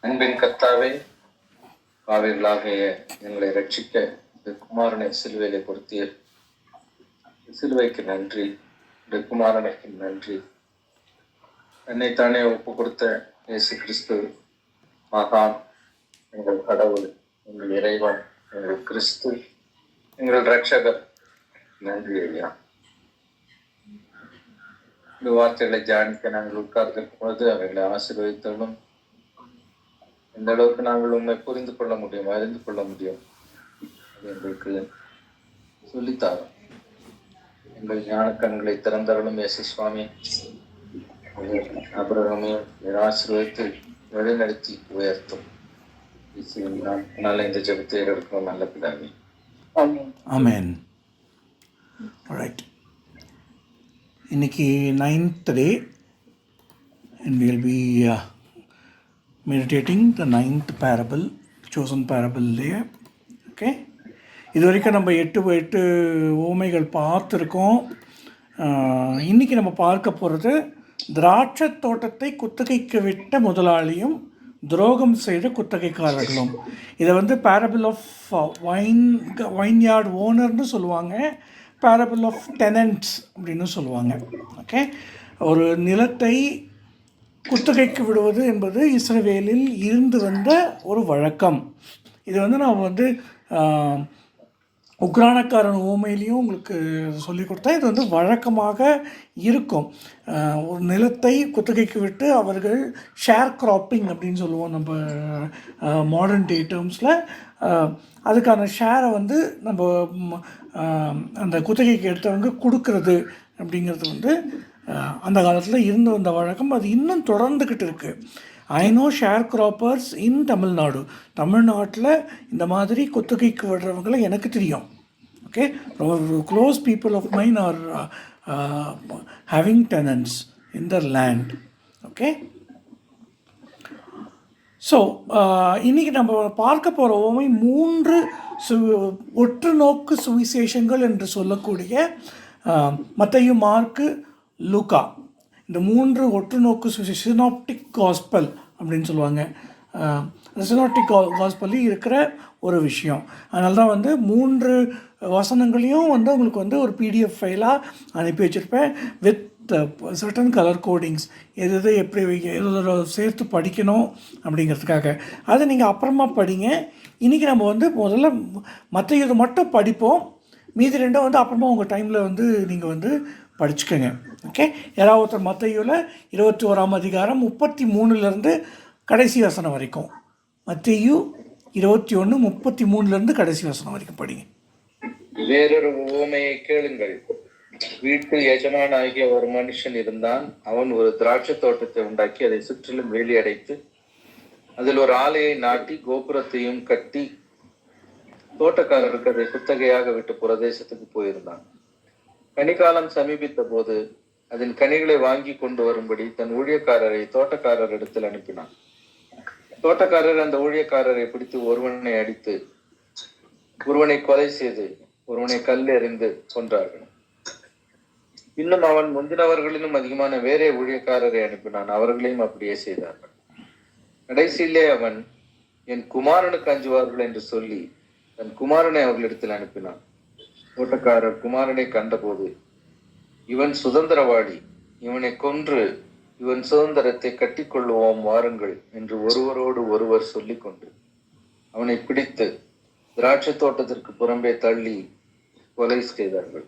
அன்பின் கர்த்தாவே, பாவிகளாகிய எங்களை ரட்சிக்க இந்த குமாரனை சிலுவையிலே பொருத்திய சிலுவைக்கு நன்றி. இந்த குமாரனுக்கு நன்றி. என்னைத்தானே ஒப்பு கொடுத்த இயேசு கிறிஸ்து மகான், எங்கள் கடவுள், எங்கள் இறைவன், எங்கள் கிறிஸ்து, எங்கள் ரட்சகர். நன்றி ஐயா. இந்த வார்த்தைகளை தியானிக்க நாங்கள் உட்கார்ந்திருக்கும் பொழுது அவைகளை ஆசீர்வதித்தாலும் எந்த அளவுக்கு நாங்கள் உண்மை புரிந்து கொள்ள முடியும், அறிந்து கொள்ள முடியும், அது எங்களுக்கு சொல்லித்தாரும். எங்கள் ஞான கண்களை திறந்தரலும் இயேசு சுவாமி. அபிரகாமையும் ஆசீர்வதித்து வழிநடத்தி உயர்த்தும். இந்த ஜெபத்தை எடுக்கணும் நல்ல பிதாவே. ஆமென். ரைட். இன்னைக்கு 9th day and we'll be meditating the 9th parable, chosen parable there. Okay. இது வரைக்கும் நம்ம எட்டு ஓமைகள் பார்த்துருக்கோம். இன்றைக்கி நம்ம பார்க்க போகிறது திராட்சை தோட்டத்தை குத்தகைக்கு விட்ட முதலாளியும் துரோகம் செய்த குத்தகைக்காரர்களும். இதை பேரபிள் ஆஃப் வைன்யார்ட் ஓனர்னு சொல்லுவாங்க, பேரபிள் ஆஃப் டெனன்ட்ஸ் அப்படின்னு சொல்லுவாங்க. ஓகே. ஒரு நிலத்தை குத்தகைக்கு விடுவது என்பது இஸ்ரவேலில் இருந்து வந்த ஒரு வழக்கம். இது நான் உக்ரானக்காரன் ஊமையிலையும் உங்களுக்கு சொல்லி கொடுத்தா இது வழக்கமாக இருக்கும். ஒரு நிலத்தை குத்தகைக்கு விட்டு அவர்கள் ஷேர் கிராப்பிங் அப்படின்னு சொல்லுவோம் நம்ம மாடர்ன் டே டேர்ம்ஸில். அதுக்கான ஷேரை நம்ம அந்த குத்தகைக்கு எடுத்தவங்க கொடுக்கறது அப்படிங்கிறது அந்த காலத்தில் இருந்து வந்த வழக்கம். அது இன்னும் தொடர்ந்துக்கிட்டு இருக்குது. I know sharecroppers in Tamil Nadu. தமிழ்நாட்டில் இந்த மாதிரி குத்தகைக்கு விடுறவங்களை எனக்கு தெரியும். Okay. Close people of mine are having tenants in the land. Okay. So இன்றைக்கி நம்ம பார்க்க போகிற ஓமை 3 ஒற்று நோக்கு சுவிசேஷங்கள் என்று சொல்லக்கூடிய மத்தேயு, மார்க்கு, லூக்கா. இந்த 3 ஒற்று நோக்கு சுவிசேஷம், சினாப்டிக் காஸ்பல் அப்படின்னு சொல்லுவாங்க. அந்த சினாப்டிக் காஸ்பல்லையும் இருக்கிற ஒரு விஷயம். அதனால தான் 3 வசனங்களையும் உங்களுக்கு ஒரு PDF ஃபைலாக அனுப்பி வச்சுருப்பேன் வித் சர்டன் கலர் கோடிங்ஸ். எது எப்படி எது சேர்த்து படிக்கணும் அப்படிங்கிறதுக்காக. அதை நீங்கள் அப்புறமா படிங்க. இன்றைக்கி நம்ம முதல்ல மற்ற இது மட்டும் படிப்போம். மீதி 2 அப்புறமா உங்கள் டைமில் நீங்கள் படிச்சுக்கோங்க. ஓகே. யாராவது ஒருத்தர் மத்தேயுவில் 21ஆம் அதிகாரம் 33லேருந்து கடைசி வசனம் வரைக்கும், மத்தேயு 21:33லேருந்து கடைசி வசனம் வரைக்கும் படிங்க. வேறொரு உவமையை கேளுங்கள். வீட்டில் எஜமான் ஆகிய ஒரு மனுஷன் இருந்தான். அவன் ஒரு திராட்சை தோட்டத்தை உண்டாக்கி அதை சுற்றிலும் வேலி அடைத்து அதில் ஒரு ஆலையை நாட்டி கோபுரத்தையும் கட்டி தோட்டக்காரருக்கு அதை குத்தகையாக விட்டு பிரதேசத்துக்கு போயிருந்தான். கனிகாலம் சமீபித்த போது அதன் கனிகளை வாங்கி கொண்டு வரும்படி தன் ஊழியக்காரரை தோட்டக்காரர் இடத்தில் அனுப்பினான். தோட்டக்காரர் அந்த ஊழியக்காரரை பிடித்து ஒருவனை அடித்து, ஒருவனை கொலை செய்து, ஒருவனை கல் எறிந்து கொன்றார்கள். இன்னும் அவன் முந்தினவர்களிலும் அதிகமான வேறே ஊழியக்காரரை அனுப்பினான். அவர்களையும் அப்படியே செய்தார்கள். கடைசியிலே அவன், என் குமாரனுக்கு அஞ்சுவார்கள் என்று சொல்லி தன் குமாரனை அவர்களிடத்தில் அனுப்பினான். தோட்டக்காரர் குமாரனை கண்டபோது, இவன் சுதந்திரவாளி, இவனை கொன்று இவன் சுதந்திரத்தை கட்டிக்கொள்ளுவோம் வாருங்கள் என்று ஒருவரோடு ஒருவர் சொல்லிக்கொண்டு அவனை பிடித்து திராட்சை தோட்டத்திற்கு புறம்பே தள்ளி கொலை செய்தார்கள்.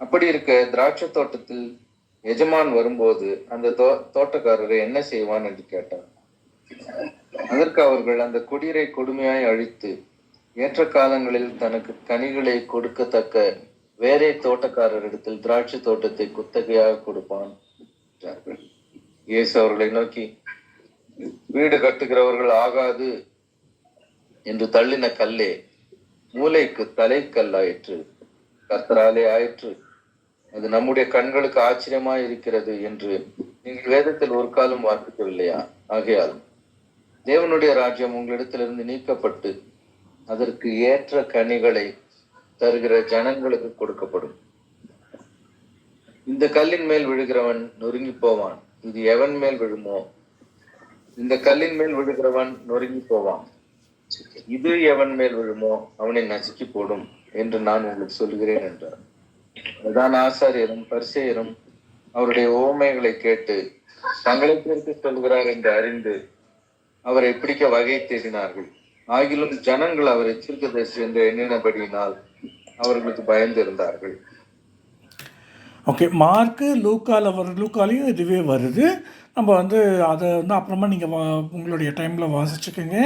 அப்படி இருக்க திராட்சை தோட்டத்தில் எஜமான் வரும்போது அந்த தோட்டக்காரரை என்ன செய்வான் என்று கேட்டார். அதற்கு அவர்கள், அந்த கொடியரை கொடுமையாய் அழித்து ஏற்ற காலங்களில் தனக்கு கனிகளை கொடுக்கத்தக்க வேறே தோட்டக்காரரிடத்தில் திராட்சை தோட்டத்தை குத்தகையாக கொடுப்பான் என்றார்கள். இயேசு அவர்களை நோக்கி, வீடு கட்டுகிறவர்கள் ஆகாது என்று தள்ளின கல்லே மூலைக்கு தலைக்கல்லாயிற்று, கர்த்தராலே ஆயிற்று. அது நம்முடைய கண்களுக்கு ஆச்சரியமாய் இருக்கிறது என்று நீங்கள் வேதத்தில் ஒரு காலம் வாசிக்கவில்லையா? ஆகையால் தேவனுடைய ராஜ்யம் உங்களிடத்திலிருந்து நீக்கப்பட்டு அதற்கு ஏற்ற கனிகளை தருகிற ஜனங்களுக்கு கொடுக்கப்படும். இந்த கல்லின் மேல் விழுகிறவன் நொறுங்கி போவான். இது எவன் மேல் விழுமோ இந்த கல்லின் மேல் விழுகிறவன் நொறுங்கி போவான், இது எவன் மேல் விழுமோ அவனை நசுக்கி போடும் என்று நான் உங்களுக்கு சொல்கிறேன் என்றார். பிரதான ஆசாரியரும் பரிசேயரும் அவருடைய உவமைகளை கேட்டு தங்களை குறித்து சொல்கிறார் என்று அறிந்து அவரை பிடிக்க வகை தேடினார்கள். ஆகிலும் ஜனங்கள் அவரை தீர்க்கதரிசி என்று எண்ணினபடியினால் அவர்களுக்கு பயந்து இருந்தார்கள். ஓகே, மார்க்கு லூக்காலையும் இதுவே வருது. நம்ம வந்து அதை வந்து அப்புறமா நீங்கள் உங்களுடைய டைமில் வாசிச்சுக்கோங்க.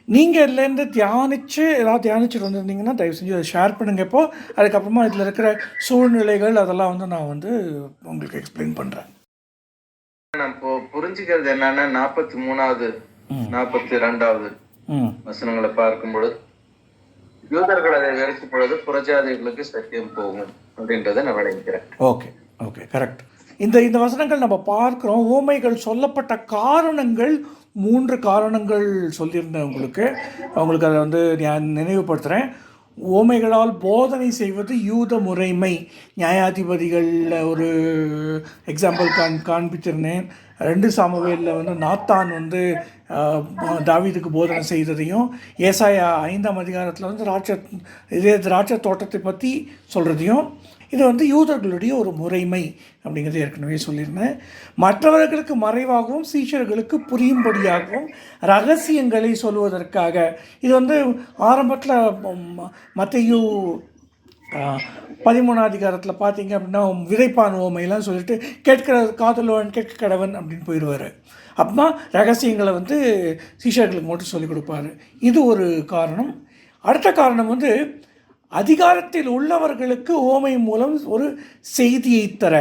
நீங்கள் இதுலேருந்து ஏதாவது தியானிச்சுட்டு வந்திருந்தீங்கன்னா தயவு செஞ்சு அதை ஷேர் பண்ணுங்கள். இப்போது அதுக்கப்புறமா இதில் இருக்கிற சூழ்நிலைகள் அதெல்லாம் வந்து நான் வந்து உங்களுக்கு எக்ஸ்பிளைன் பண்ணுறேன். நான் இப்போ புரிஞ்சுக்கிறது என்னன்னா 43வது 42வது வசனங்களை பார்க்கும் பொழுது யூதர்கள் அதை வெறுக்கும் பொழுது புறஜாதிகளுக்கு சத்தியம் போகும் அப்படின்றத நான் விளங்கிக்கிறேன். Okay correct. இந்த வசனங்கள் நம்ம பார்க்குறோம். ஊமைகள் சொல்லப்பட்ட காரணங்கள் 3 காரணங்கள் சொல்லியிருந்தேன் உங்களுக்கு அதை வந்து நான் நினைவுபடுத்துகிறேன். ஓமைகளால் போதனை செய்வது யூத முறைமை. நியாயாதிபதிகளில் ஒரு எக்ஸாம்பிள் காண்பிச்சிருந்தேன். 2 சாமுவேலில் வந்து நாத்தான் வந்து தாவீதுக்கு போதனை செய்ததையும், ஏசாயா 5ஆம் அதிகாரத்தில் வந்து திராட்சை தோட்டத்தை பற்றி சொல்கிறதையும், இது வந்து யூதர்களுடைய ஒரு முறைமை அப்படிங்கிறது ஏற்கனவே சொல்லியிருந்தேன். மற்றவர்களுக்கு மறைவாகவும் சீஷர்களுக்கு புரியும்படியாகவும் ரகசியங்களை சொல்வதற்காக. இது வந்து ஆரம்பத்தில் மத்தேயு 13ஆம் அதிகாரத்தில் பார்த்தீங்க அப்படின்னா விதைப்பான் ஓமையெல்லாம் சொல்லிட்டு கேட்கிற காதலவன் கேட்க கடவன் அப்படின்னு போயிடுவார். அப்படின்னா ரகசியங்களை வந்து சீஷர்களுக்கு மட்டும் சொல்லிக் கொடுப்பார். இது ஒரு காரணம். அடுத்த காரணம் வந்து அதிகாரத்தில் உள்ளவர்களுக்கு ஓமை மூலம் ஒரு செய்தியை தர.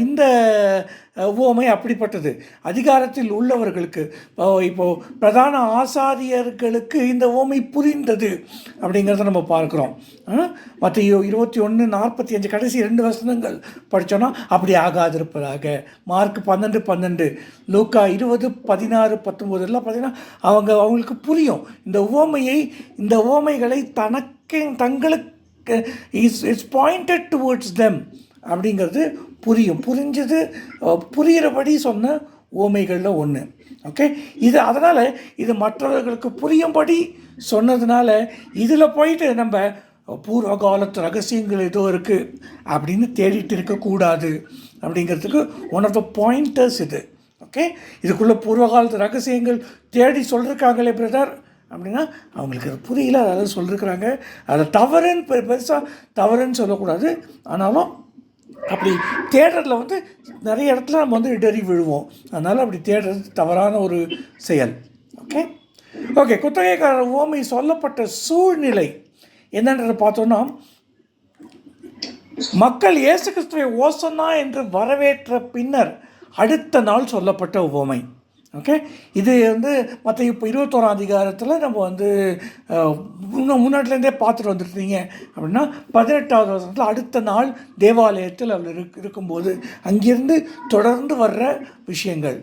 இந்த ஓமை அப்படிப்பட்டது. அதிகாரத்தில் உள்ளவர்களுக்கு, இப்போது பிரதான ஆசாரியர்களுக்கு இந்த ஓமை புரிந்தது அப்படிங்கிறத நம்ம பார்க்குறோம். மத்தேயு 21:45 கடைசி 2 வசனங்கள் படித்தோன்னா அப்படி ஆகாதிருப்பதாக. மார்க் 12:12, லூக்கா 20:16-19 எல்லாம் பார்த்தீங்கன்னா அவங்களுக்கு புரியும். இந்த ஓமைகளை தங்களுக்கு இட்ஸ் பாயிண்டட் டுவர்ட்ஸ் தெம் அப்படிங்கிறது புரிகிறபடி சொன்ன ஓமைகளில் ஒன்று. ஓகே, அதனால் இது மற்றவர்களுக்கு புரியும்படி சொன்னதுனால இதில் போயிட்டு நம்ம பூர்வ காலத்து ரகசியங்கள் ஏதோ இருக்குது அப்படின்னு தேடிட்டு இருக்கக்கூடாது அப்படிங்கிறதுக்கு ஒன் ஆஃப் த பாயிண்டர்ஸ் இது. ஓகே, இதுக்குள்ளே பூர்வ காலத்து ரகசியங்கள் தேடி சொல்லியிருக்காங்களே பிரதர் அப்படின்னா அவங்களுக்கு அது புரியல, அதாவது சொல்லியிருக்கிறாங்க. அதை பெருசாக தவறுன்னு சொல்லக்கூடாது. ஆனாலும் அப்படி தேடுறதுல வந்து நிறைய இடத்துல நம்ம வந்து இடறி விழுவோம். அதனால் அப்படி தேடுறது தவறான ஒரு செயல். ஓகே, குத்தகைக்காரர் ஓமை சொல்லப்பட்ட சூழ்நிலை என்னன்றதை பார்த்தோன்னா, மக்கள் இயேசு கிறிஸ்துவை ஓசன்னா என்று வரவேற்ற பின்னர் அடுத்த நாள் சொல்லப்பட்ட உவமை. ஓகே, இது வந்து மற்ற இப்போ 21ஆம் அதிகாரத்தில் நம்ம வந்து முன்னாடிலேருந்தே பார்த்துட்டு வந்துருந்தீங்க அப்படின்னா 18வது வருஷத்தில் அடுத்த நாள் தேவாலயத்தில் அவர் இருக்கும்போது அங்கிருந்து தொடர்ந்து வர்ற விஷயங்கள்.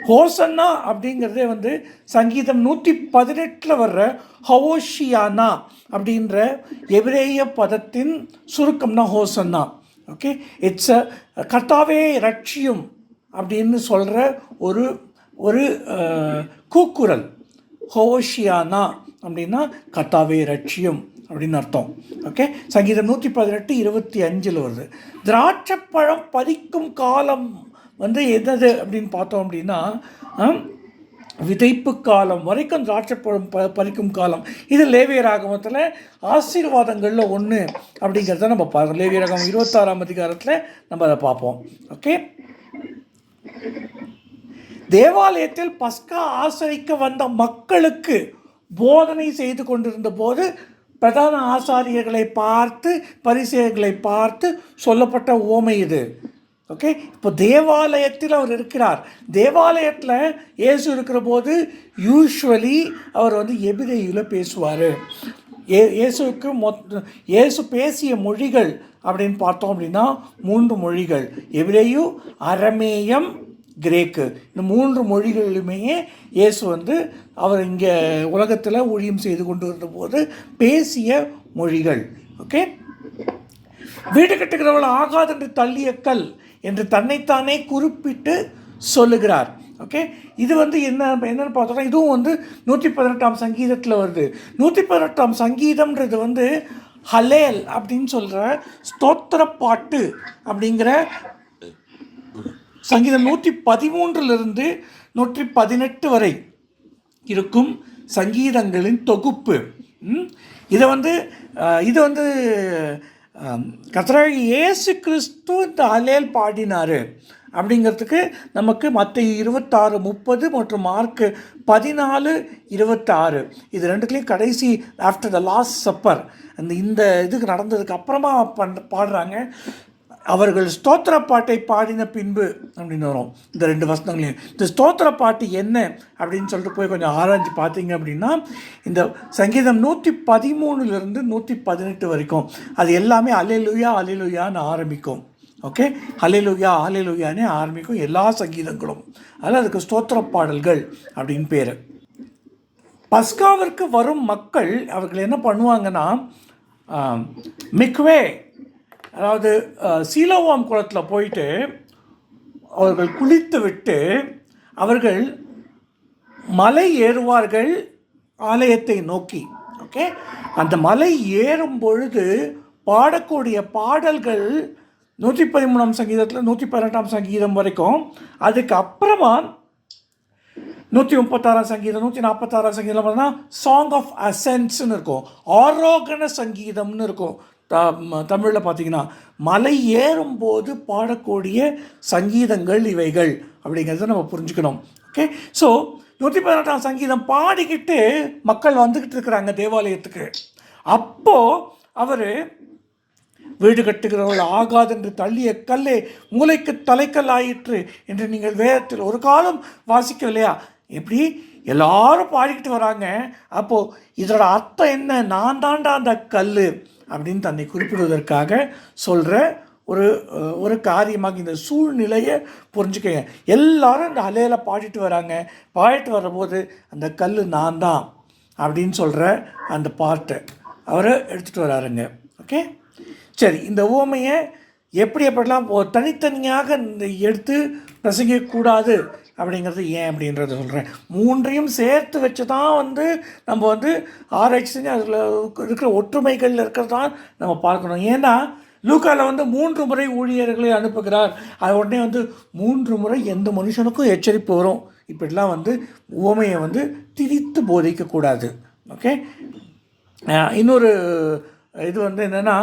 ஹோசன்னா அப்படிங்கிறதே வந்து சங்கீதம் 118 வர்ற ஹவோஷியானா அப்படின்ற எபிரேய பதத்தின் சுருக்கம்னா ஹோசன்னா. ஓகே, இட்ஸ் கர்த்தாவே ரட்சியும் அப்படின்னு சொல்கிற ஒரு கூக்குரல். ஹோஷியானா அப்படின்னா கர்த்தாவே ரட்சியும் அப்படின்னு அர்த்தம். ஓகே, சங்கீதம் 118:25 வருது. திராட்சைப்பழம் பறிக்கும் காலம் வந்து எது அப்படின்னு பார்த்தோம் அப்படின்னா விதைப்பு காலம் வரைக்கும் திராட்சைப்பழம் பறிக்கும் காலம். இது லேவியராகமத்தில் ஆசீர்வாதங்களில் ஒன்று அப்படிங்கிறத நம்ம பார்க்கணும். லேவியராகமம் 26ஆம் அதிகாரத்தில் நம்ம அதை பார்ப்போம். ஓகே, தேவாலயத்தில் பஸ்கா ஆசரிக்க வந்த மக்களுக்கு போதனை செய்து கொண்டிருந்த போது பிரதான ஆசாரியர்களை பார்த்து பரிசேயர்களை பார்த்து சொல்லப்பட்ட ஓமை இது. ஓகே, இப்போ தேவாலயத்தில் அவர் இருக்கிறார். தேவாலயத்தில் இயேசு இருக்கிற போது யூஸ்வலி அவர் வந்து எபிரேயில் பேசுவார். இயேசு பேசிய மொழிகள் அப்படின்னு பார்த்தோம் அப்படின்னா 3 மொழிகள்: எபிரேயு, அரமேயம், கிரேக்கு. இந்த 3 மொழிகளிலுமே இயேசு வந்து அவர் இங்கே உலகத்தில் ஊழியம் செய்து கொண்டு இருந்தபோது பேசிய மொழிகள். ஓகே, வீடு கட்டுகிறவள் ஆகாதென்று தள்ளிய கல் என்று தன்னைத்தானே குறிப்பிட்டு சொல்லுகிறார். ஓகே, இது வந்து என்னன்னு பார்த்தோம்னா இதுவும் வந்து 118ஆம் சங்கீதத்தில் வருது. 118ஆம் சங்கீதம்ன்றது வந்து ஹலேல் அப்படின்னு சொல்கிற ஸ்தோத்திர பாட்டு அப்படிங்கிற சங்கீதம் 113 118 வரை இருக்கும் சங்கீதங்களின் தொகுப்பு. இது வந்து கர்த்தராகிய இயேசு கிறிஸ்து இந்த ஹல்லேல் பாடினார் அப்படிங்கிறதுக்கு நமக்கு மத்தேயு 26:30 மற்றும் மார்க்கு 14:26 இது ரெண்டுத்துலேயும் கடைசி ஆஃப்டர் த லாஸ்ட் சப்பர் இந்த இதுக்கு நடந்ததுக்கு அப்புறமா பாடுறாங்க. அவர்கள் ஸ்தோத்திர பாட்டை பாடின பின்பு அப்படின்னு வரும் இந்த 2 வசனங்களையும். இந்த ஸ்தோத்திர பாட்டு என்ன அப்படின்னு சொல்லிட்டு போய் கொஞ்சம் ஆராய்ச்சி பார்த்தீங்க அப்படின்னா இந்த சங்கீதம் 113 118 வரைக்கும் அது எல்லாமே அல்லேலூயா அல்லேலூயான்னு ஆரம்பிக்கும். ஓகே, அல்லேலூயா அல்லேலூயானே ஆரம்பிக்கும் எல்லா சங்கீதங்களும். அதில் அதுக்கு ஸ்தோத்திர பாடல்கள் அப்படின்னு பேர். பஸ்காவிற்கு வரும் மக்கள் அவர்கள் என்ன பண்ணுவாங்கன்னா மிக்வே அதாவது சீலோவாம் குளத்தில் போயிட்டு அவர்கள் குளித்து விட்டு அவர்கள் மலை ஏறுவார்கள் ஆலயத்தை நோக்கி. ஓகே, அந்த மலை ஏறும் பொழுது பாடக்கூடிய பாடல்கள் 113ஆம் சங்கீதத்தில் 118ஆம் சங்கீதம் வரைக்கும். அதுக்கு அப்புறமா 136ஆம் சங்கீதம் 146ஆம் சங்கீதம் பார்த்தா சாங் ஆஃப் அசென்ட்ஸ்ன்னு இருக்கும், ஆரோகண சங்கீதம்னு இருக்கும். தமிழில் பார்த்தீங்கன்னா மலை ஏறும்போது பாடக்கூடிய சங்கீதங்கள் இவைகள் அப்படிங்கிறத நம்ம புரிஞ்சுக்கணும். ஓகே, ஸோ 118ஆம் சங்கீதம் பாடிக்கிட்டு மக்கள் வந்துக்கிட்டு இருக்கிறாங்க தேவாலயத்துக்கு. அப்போது அவர் வீடு கட்டுகிறவர்கள் ஆகாது என்று தள்ளிய கல்லே மூளைக்கு தலைக்கல் ஆயிற்று என்று நீங்கள் வேதத்தில் ஒரு காலம் வாசிக்கலையா? எப்படி எல்லாரும் பாடிக்கிட்டு வராங்க. அப்போது இதோட அர்த்தம் என்ன? நான் தாண்டா அந்த கல் அப்படின்னு தன்னை குறிப்பிடுவதற்காக சொல்கிற ஒரு காரியமாக இந்த சூழ்நிலையை புரிஞ்சுக்கங்க. எல்லாரும் இந்த அலையில பாடிட்டு வராங்க. பாடிட்டு வரும்போது அந்த கல் நான் தான் அப்படின்னு சொல்கிற அந்த பாட்டை அவரை எடுத்துகிட்டு வராருங்க. ஓகே, சரி, இந்த உவமையை எப்படிலாம் தனித்தனியாக எடுத்து பிரசங்கிக்கக்கூடாது அப்படிங்கிறது ஏன் அப்படின்றத சொல்கிறேன். மூன்றையும் சேர்த்து வச்சு தான் வந்து நம்ம வந்து ஆராய்ச்சி செஞ்சு அதில் இருக்கிற ஒற்றுமைகளில் இருக்கிறதான் நம்ம பார்க்கணும். ஏன்னா லூக்காவில் வந்து 3 முறை ஊழியர்களை அனுப்புகிறார். அது உடனே வந்து 3 முறை எந்த மனுஷனுக்கும் எச்சரிப்பு வரும். இப்படிலாம் வந்து உவமையை வந்து திரித்து போதிக்கக்கூடாது. ஓகே, இன்னொரு இது வந்து என்னென்னா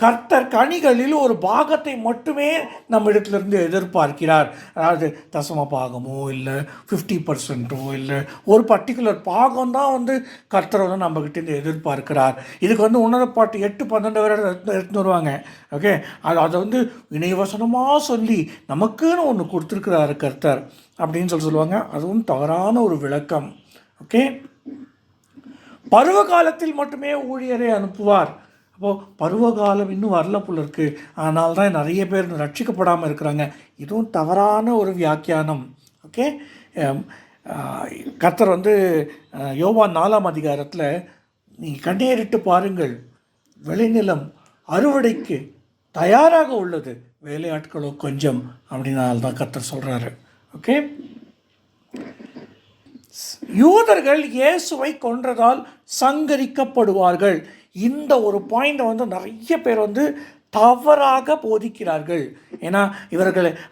கர்த்தர் கனிகளில் ஒரு பாகத்தை மட்டுமே நம்ம இடத்துலேருந்து எதிர்பார்க்கிறார். அதாவது தசம பாகமோ இல்லை 50%ஓ இல்லை ஒரு பர்டிகுலர் பாகம்தான் வந்து கர்த்தர் வந்து நம்மக்கிட்டேருந்து எதிர்பார்க்கிறார். இதுக்கு வந்து உணரப்பாட்டு 8-12 வரை எடுத்துன்னு வருவாங்க. ஓகே, அதை வந்து இணைவசனமாக சொல்லி நமக்குன்னு ஒன்று கொடுத்துருக்கிறாரு கர்த்தர் அப்படின்னு சொல்லுவாங்க. அதுவும் தவறான ஒரு விளக்கம். ஓகே, பருவ காலத்தில் மட்டுமே ஊழியரை அனுப்புவார். அப்போது பருவகாலம் இன்னும் வரல போல இருக்குது, அதனால தான் நிறைய பேர் ரட்சிக்கப்படாமல் இருக்கிறாங்க. இதுவும் தவறான ஒரு வியாக்கியானம். ஓகே, கர்த்தர் வந்து யோவான் 4ஆம் அதிகாரத்தில் நீங்கள் கண்ணேறிட்டு பாருங்கள், விளைநிலம் அறுவடைக்கு தயாராக உள்ளது, வேலையாட்களோ கொஞ்சம் அப்படின்னால தான் கர்த்தர் சொல்கிறாரு. ஓகே, யூதர்கள் இயேசுவை கொன்றதால் சங்கரிக்கப்படுவார்கள். இந்த ஒரு பாயிண்டை வந்து நிறைய பேர் வந்து தவறாக போதிக்கிறார்கள். ஏன்னா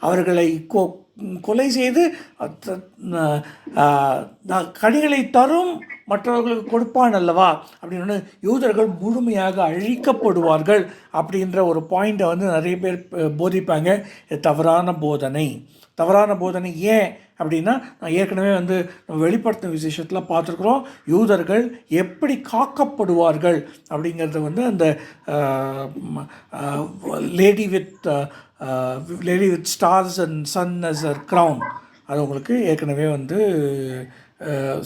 அவர்களை கொலை செய்து கனிகளை தரும் மற்றவர்களுக்கு கொடுப்பான் அல்லவா அப்படின்னு யூதர்கள் முழுமையாக அழிக்கப்படுவார்கள் அப்படின்ற ஒரு பாயிண்டை வந்து நிறைய பேர் போதிப்பாங்க. தவறான போதனை. ஏன் அப்படின்னா நான் ஏற்கனவே வந்து வெளிப்படுத்தின விசேஷத்தில் பார்த்துருக்குறோம். யூதர்கள் எப்படி காக்கப்படுவார்கள் அப்படிங்கிறத வந்து அந்த lady with stars and sun as a crown அது உங்களுக்கு ஏற்கனவே வந்து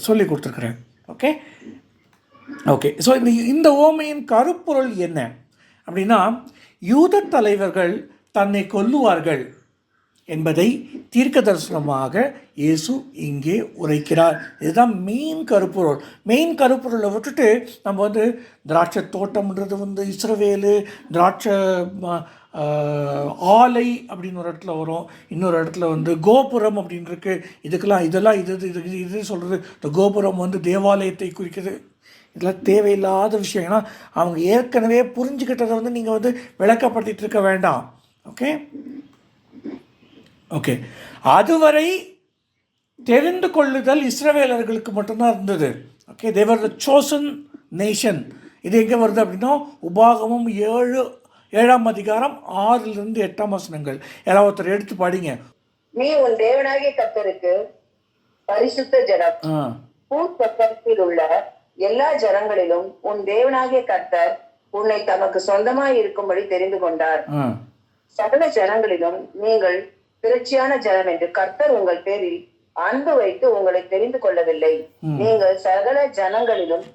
சொல்லி கொடுத்துருக்குறேன். ஓகே, ஸோ இந்த ஓமையின் கருப்பொருள் என்ன அப்படின்னா, யூத தலைவர்கள் தன்னை கொல்லுவார்கள் என்பதை தீர்க்க தரிசனமாக இயேசு இங்கே உரைக்கிறார். இதுதான் மெயின் கருப்பொருள். மெயின் கருப்பொருளை விட்டுட்டு நம்ம வந்து திராட்சை தோட்டம்ன்றது வந்து இஸ்ரவேலு, திராட்சை ஆலை அப்படின்னு ஒரு இடத்துல வரும், இன்னொரு இடத்துல வந்து கோபுரம் அப்படின்னு இருக்கு. இதெல்லாம் இது சொல்கிறது இந்த கோபுரம் வந்து தேவாலயத்தை குறிக்குது. இதெல்லாம் தேவையில்லாத விஷயம். ஏன்னா அவங்க ஏற்கனவே புரிஞ்சுக்கிட்டதை வந்து நீங்கள் வந்து விளக்கப்படுத்திட்டு இருக்க வேண்டாம். ஓகே ஓகே அதுவரை தெரிந்து கொள்ளுதல் இஸ்ரவேலர்களுக்கு மட்டும்தான் இருந்தது. Okay, they are the chosen nation. இது எங்கே வருது அப்படின்னா உபாகமம் 7ஆம் அதிகாரம் 6லிருந்து 8ஆம் வசனங்கள். யாராவது ஒருத்தர் எடுத்து படிங்க. நீ உன் தேவனாகிய கர்த்தருக்கு பரிசுத்த ஜனம், பூப்பக்கத்தில் உள்ள எல்லா ஜனங்களிலும் உன் தேவனாகிய கர்த்தர் உன்னை தமக்கு சொந்தமாய் இருக்கும்படி தெரிந்து கொண்டார். சகல ஜனங்களிலும் நீங்கள் திரட்சியான ஜனம் என்று கர்த்தர் உங்கள் பேரில் அன்பு வைத்து உங்களை தெரிந்து கொள்ளவில்லை. நீங்கள் சகல ஜனங்களிலும்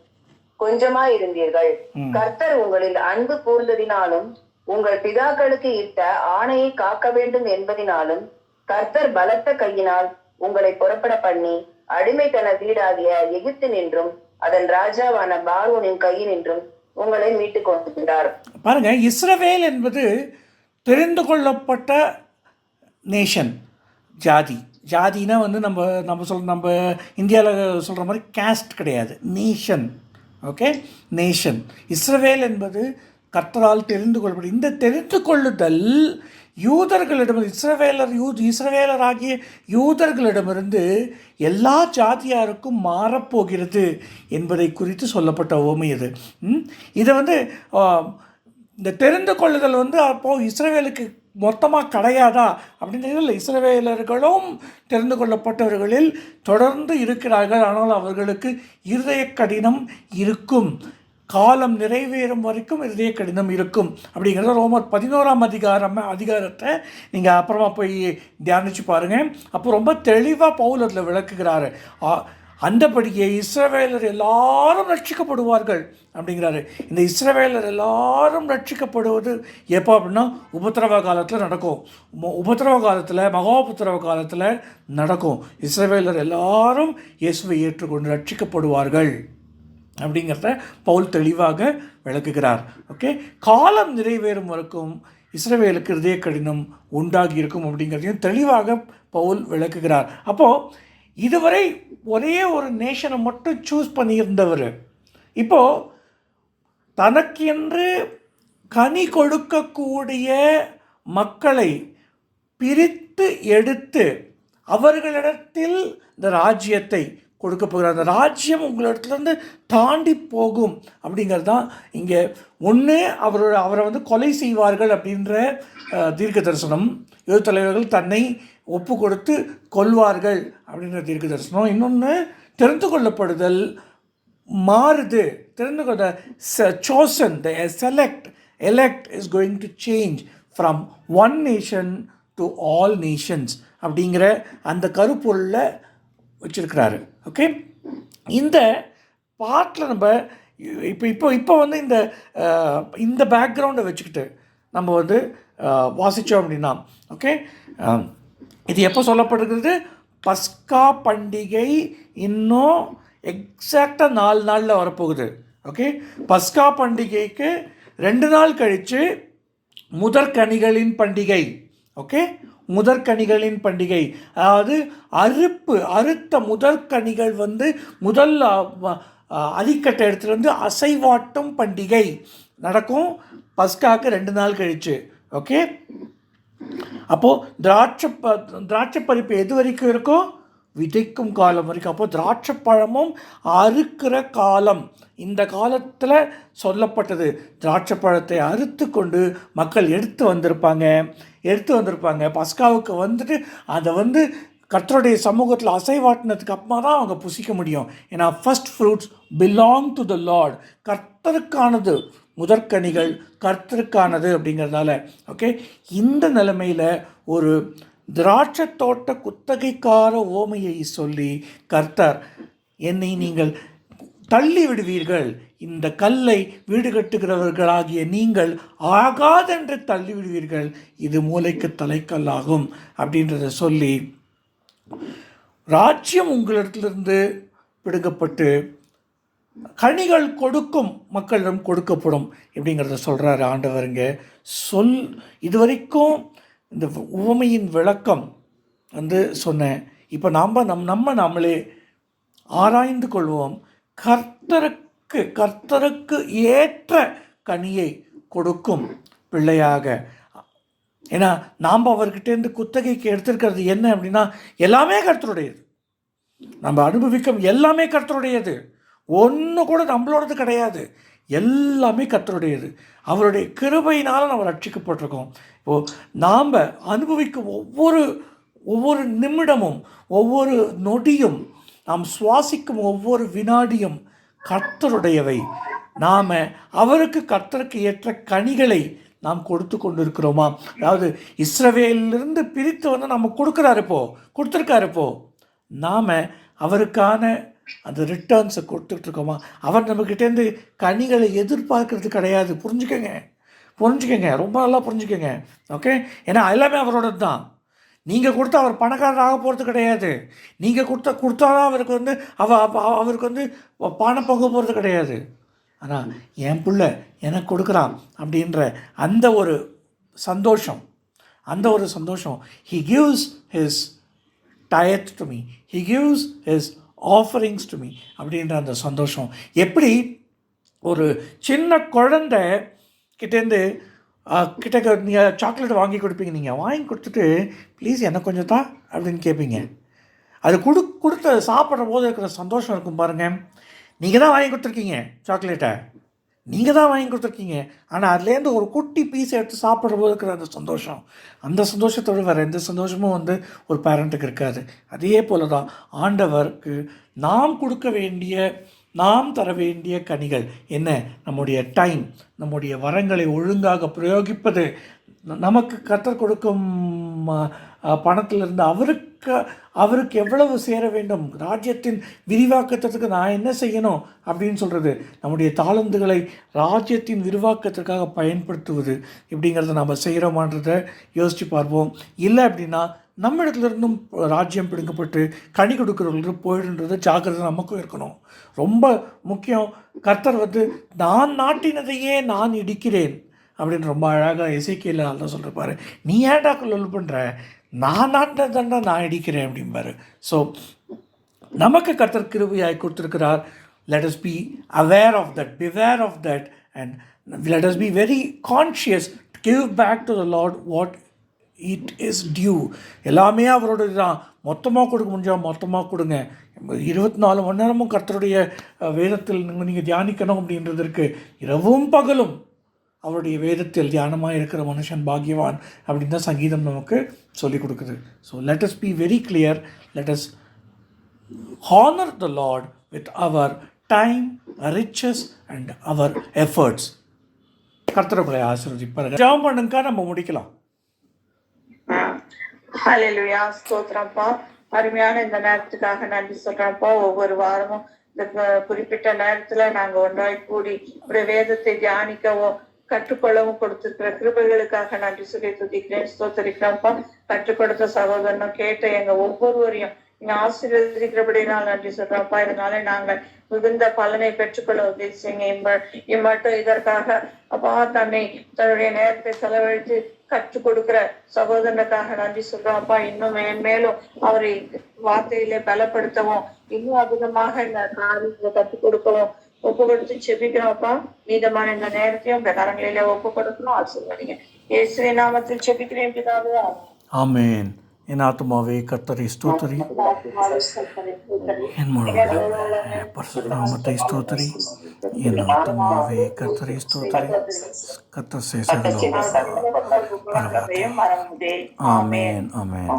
கொஞ்சமாய் இருந்தீர்கள். கர்த்தர் உங்களில் அன்பு கூர்ந்ததினாலும் உங்கள் பிதாக்களுக்கு இட்ட ஆணையை காக்க வேண்டும் என்பதினாலும் கர்த்தர் பலத்த கையினால் உங்களை புறப்பட பண்ணி அடிமைத்தன வீடாகிய எகிப்து நின்றும் அதன் ராஜாவான பார்வோனின் கையினின்றும் உங்களை மீட்டுக் கொண்டிருந்தார். பாருங்க, இஸ்ரவேல் என்பது தெரிந்து கொள்ளப்பட்ட நேஷன், ஜாதினா வந்து நம்ம இந்தியாவில் சொல்கிற மாதிரி கேஸ்ட் கிடையாது, நேஷன். Okay, nation. இஸ்ரவேல் என்பது கர்த்தரால் தெரிந்து கொள்ளப்படும். இந்த தெரிந்து கொள்ளுதல் இஸ்ரவேலராகிய யூதர்களிடமிருந்து எல்லா ஜாதியாருக்கும் மாறப்போகிறது என்பதை குறித்து சொல்லப்பட்ட உவமை இது. இதை வந்து இந்த தெரிந்து கொள்ளுதல் வந்து அப்போது இஸ்ரவேலுக்கு மொத்தமாக கிடையாதா அப்படின்றது இல்லை. இஸ்ரவேலர்களும் தெரிந்து கொள்ளப்பட்டவர்களில் தொடர்ந்து இருக்கிறார்கள். ஆனால் அவர்களுக்கு இருதய கடினம் இருக்கும், காலம் நிறைவேறும் வரைக்கும் இருதய கடினம் இருக்கும் அப்படிங்கிறத ரோமர் 11ஆம் அதிகாரத்தை நீங்கள் அப்புறமா போய் தியானித்து பாருங்கள். அப்போ ரொம்ப தெளிவாக பவுல் அதில் விளக்குகிறாரு. அந்தபடியே இஸ்ரவேலர் எல்லாரும் ரட்சிக்கப்படுவார்கள் அப்படிங்கிறாரு. இந்த இஸ்ரவேலர் எல்லாரும் ரட்சிக்கப்படுவது எப்போ அப்படின்னா உபத்திரவ காலத்தில் நடக்கும். உபத்திரவ காலத்தில், மகா உபத்திரவ காலத்தில் நடக்கும். இஸ்ரவேலர் எல்லாரும் இயேசுவை ஏற்றுக்கொண்டு ரட்சிக்கப்படுவார்கள் அப்படிங்கிறத பவுல் தெளிவாக விளக்குகிறார். ஓகே, காலம் நிறைவேறும் வரைக்கும் இஸ்ரவேலுக்கு இதய கடினம் உண்டாகி இருக்கும் அப்படிங்கிறதையும் தெளிவாக பவுல் விளக்குகிறார். அப்போது இதுவரை ஒரே ஒரு நேஷனை மட்டும் சூஸ் பண்ணியிருந்தவர் இப்போது தனக்கென்று கனி கொடுக்கக்கூடிய மக்களை பிரித்து எடுத்து அவர்களிடத்தில் இந்த ராஜ்யத்தை கொடுக்க போகிறார். அந்த ராஜ்யம் உங்களிடத்துலேருந்து தாண்டி போகும் அப்படிங்கிறது தான் இங்கே. ஒன்று அவரை வந்து கொலை செய்வார்கள் அப்படின்ற தீர்க்க தரிசனம், யூத தலைவர்கள் தன்னை ஒப்பு கொடுத்து கொள்வார்கள் அப்படின்ற தீர்க்க தரிசனம். இன்னொன்று தெரிந்து கொள்ளப்படுதல் மாறுது. தெரிந்து கொள்ள chosen, the elect is going to change from one nation to all nations அப்படிங்கிற அந்த கருப்பொருளை வச்சிருக்கிறாரு. ஓகே, இந்த பாட்டில் நம்ம இப்போ வந்து இந்த பேக்ரவுண்டை வச்சுக்கிட்டு நம்ம வந்து வாசித்தோம் அப்படின்னா, ஓகே, இது எப்போ சொல்லப்படுகிறது? பஸ்கா பண்டிகை இன்னும் எக்ஸாக்டாக 4 நாளில் வரப்போகுது. ஓகே, பஸ்கா பண்டிகைக்கு 2 நாள் கழித்து முதற்கனிகளின் பண்டிகை. ஓகே, முதற்கனிகளின் பண்டிகை, அதாவது அறுத்த முதற்கனிகள் வந்து முதல் அரிக்கட்டை எடுத்துகிட்டு வந்து அசைவாட்டும் பண்டிகை நடக்கும் பஸ்காவுக்கு 2 நாள் கழிச்சு. ஓகே, அப்போது திராட்சை பறிப்பு எது வரைக்கும் இருக்கும்? விதைக்கும் காலம் வரைக்கும். அப்போது திராட்சை பழமும் அறுக்கிற காலம் இந்த காலத்தில் சொல்லப்பட்டது. திராட்சை பழத்தை அறுத்து கொண்டு மக்கள் எடுத்து வந்திருப்பாங்க. பஸ்காவுக்கு வந்துட்டு அதை வந்து கர்த்தருடைய சமூகத்தில் அசைவாட்டினதுக்கு அப்புறமா தான் அவங்க புசிக்க முடியும். ஏன்னா first fruits belong to the lord. கர்த்தருக்கானது, முதற்கனிகள் கர்த்தருக்கானது அப்படிங்கிறதால. ஓகே, இந்த நிலைமையில் ஒரு திராட்சை தோட்ட குத்தகைக்கார ஓமையை சொல்லி கர்த்தர், என்னை நீங்கள் தள்ளி விடுவீர்கள், இந்த கல்லை வீடு கட்டுகிறவர்களாகிய நீங்கள் ஆகாதென்று தள்ளி விடுவீர்கள், இது மூளைக்கு தலைக்கல்லாகும் அப்படின்றத சொல்லி ராஜ்யம் உங்களிடத்திலிருந்து பிடுங்கப்பட்டு கனிகள் கொடுக்கும் மக்களிடம் கொடுக்கப்படும் இப்படிங்கிறத சொல்கிறாரு ஆண்டவருங்க. இதுவரைக்கும் இந்த உவமையின் விளக்கம் சொன்னேன். இப்போ நம்மளே ஆராய்ந்து கொள்வோம். கர்த்தருக்கு ஏற்ற கனியை கொடுக்கும் பிள்ளையாக. ஏன்னா நாம் அவர்கிட்டேருந்து குத்தகைக்கு எடுத்திருக்கிறது என்ன அப்படின்னா, எல்லாமே கர்த்தருடையது. நம்ம அனுபவிக்கும் எல்லாமே கர்த்தருடையது. ஒன்று கூட நம்மளோடது கிடையாது. எல்லாமே கர்த்தருடையது. அவருடைய கிருபையினால் நம்ம ரட்சிக்கப்பட்டிருக்கோம். இப்போது நாம் அனுபவிக்கும் ஒவ்வொரு நிமிடமும், ஒவ்வொரு நொடியும், நாம் சுவாசிக்கும் ஒவ்வொரு வினாடியும் கர்த்தருடையவை. நாம் கர்த்தருக்கு ஏற்ற கனிகளை நாம் கொடுத்து கொண்டு இருக்கிறோமா? அதாவது இஸ்ரவேலிலிருந்து பிரித்து நம்ம கொடுத்துருக்காருப்போ நாம் அவருக்கான அந்த ரிட்டர்ன்ஸை கொடுத்துட்ருக்கோமா? அவர் நம்மக்கிட்டேருந்து கனிகளை எதிர்பார்க்கறது கிடையாது. புரிஞ்சுக்கங்க, ரொம்ப நல்லா புரிஞ்சுக்கங்க. ஓகே, ஏன்னா எல்லாமே அவரோடது தான். நீங்கள் கொடுத்தா அவர் பணக்காரர் ஆக போகிறது கிடையாது. நீங்கள் கொடுத்தாதான் அவருக்கு பணம் பொங்க போகிறது கிடையாது. ஆனால் என் பிள்ளை எனக்கு கொடுக்குறான் அப்படின்ற அந்த ஒரு சந்தோஷம், he gives his tithe to me, he gives his offerings to me அப்படின்ற அந்த சந்தோஷம். எப்படி ஒரு சின்ன குழந்தை கிட்டக்க நீங்கள் சாக்லேட் வாங்கி கொடுப்பீங்க. நீங்கள் வாங்கி கொடுத்துட்டு ப்ளீஸ் எனக்கு கொஞ்சம் தான் அப்படின்னு கேட்பீங்க. அது கொடுத்து சாப்பிட்ற போது இருக்கிற சந்தோஷம் இருக்கும் பாருங்கள். நீங்கள் தான் வாங்கி கொடுத்துருக்கீங்க சாக்லேட்டை, நீங்கள் தான் வாங்கி கொடுத்துருக்கீங்க. ஆனால் அதுலேருந்து ஒரு குட்டி பீஸை எடுத்து சாப்பிட்ற போது இருக்கிற அந்த சந்தோஷத்தோடு வேறு எந்த சந்தோஷமும் ஒரு பேரண்ட்டுக்கு இருக்காது. அதே போல் தான் ஆண்டவருக்கு நாம் தர வேண்டிய கனிகள் என்ன? நம்முடைய டைம், நம்முடைய வரங்களை ஒழுங்காக பிரயோகிப்பது, நமக்கு கர்த்தர் கொடுக்கும் பணத்திலிருந்து அவருக்கு எவ்வளவு சேர வேண்டும், ராஜ்யத்தின் விரிவாக்கத்திற்கு நான் என்ன செய்யணும் அப்படின்னு சொல்கிறது, நம்முடைய தாளந்துகளை ராஜ்யத்தின் விரிவாக்கத்திற்காக பயன்படுத்துவது இப்படிங்கிறத நம்ம செய்கிறோமான்றதை யோசித்து பார்ப்போம். இல்லை அப்படின்னா நம்ம இடத்துலேருந்தும் ராஜ்யம் பிடுங்கப்பட்டு கனி கொடுக்குறவங்களுக்கு போயிடுன்றது ஜாக்கிரதை நமக்கும் இருக்கணும். ரொம்ப முக்கியம். கர்த்தர் நான் நாட்டினதையே நான் இடிக்கிறேன் அப்படின்னு ரொம்ப அழகாக எசேக்கியேல் தான் சொல்லிருப்பார். நீ ஏன்டா கொள்ளல் பண்ணுற, நான் நாட்டினதாண்டா நான் இடிக்கிறேன் அப்படிம்பாரு. ஸோ நமக்கு கர்த்தர் கிருபையாய் கொடுத்துருக்கிறார். let us be aware of that, beware of that, and let us be very conscious to give back to the Lord what it is due. எல்லாமே அவரோட தான். மொத்தமாக கொடுக்க முடிஞ்சால் மொத்தமாக கொடுங்க. 24 மணி நேரமும் கர்த்தருடைய வேதத்தில் நீங்கள் தியானிக்கணும் அப்படின்றதற்கு இரவும் பகலும் அவருடைய வேதத்தில் தியானமாக இருக்கிற மனுஷன் பாக்கியவான் அப்படின்னு தான் சங்கீதம் நமக்கு சொல்லிக் கொடுக்குது. So let us be very clear. Let us honour the Lord with our time, riches and our efforts. கர்த்தரை ஆசீர்வதிப்பார். ஜெபம் பண்ணுங்க, நம்ம முடிக்கலாம். ஹல்லேலூயா, ஸ்தோத்திரப்பா. அருமையான இந்த நேரத்துக்காக நன்றி சொல்றப்பா. ஒவ்வொரு வாரமும் இந்த குறிப்பிட்ட நேரத்துல நாங்க ஒன்றாய் கூடி ஒரு வேதத்தை தியானிக்கவும் கற்றுக்கொள்ளவும் கொடுத்திருக்கிற கிருபைகளுக்காக நன்றி சொல்லி துதிக்கிறேன், ஸ்தோத்தரிக்கிறோம்ப்பா. கற்றுக் கொடுத்த சகோதரனும் கேட்ட எங்க ஒவ்வொருவரையும் நீங்க ஆசீர்வதிக்கிறபடினால் நன்றி சொல்றோம்ப்பா. இதனால நாங்கள் மிகுந்த பலனை பெற்றுக்கொள்ள உதவி செய்யுங்க. இம்மட்டும் இதற்காக அப்பா தன்னுடைய நேரத்தை செலவழித்து கற்றுக் கொடுக்கிற சகோதரனுக்காக நன்றி சொல்றோம் அப்பா. இன்னும் மேலும் அவரை வார்த்தையிலே பலப்படுத்தவும், இன்னும் அதிகமாக இந்த காரியத்தை கற்றுக் கொடுக்கவும் ஒப்பு கொடுத்து செபிக்கிறோம்ப்பா. மீதமான இந்த நேரத்தையும் இந்த கரங்களிலே ஒப்பு கொடுக்கணும். ஆசீர்வதிங்க. இயேசுவின் நாமத்தில் செபிக்கிறேன் பிதாவே, ஆமென். என் ஆத்துமாவே கர்த்தரை ஸ்தோத்திரி, என் முழு பரிசுத்தநாமத்தை ஸ்தோத்திரி. என் ஆத்துமாவே கர்த்தரை ஸ்தோத்திரி. கர்த்தர் சேசகலோ. ஆமென், ஆமென்.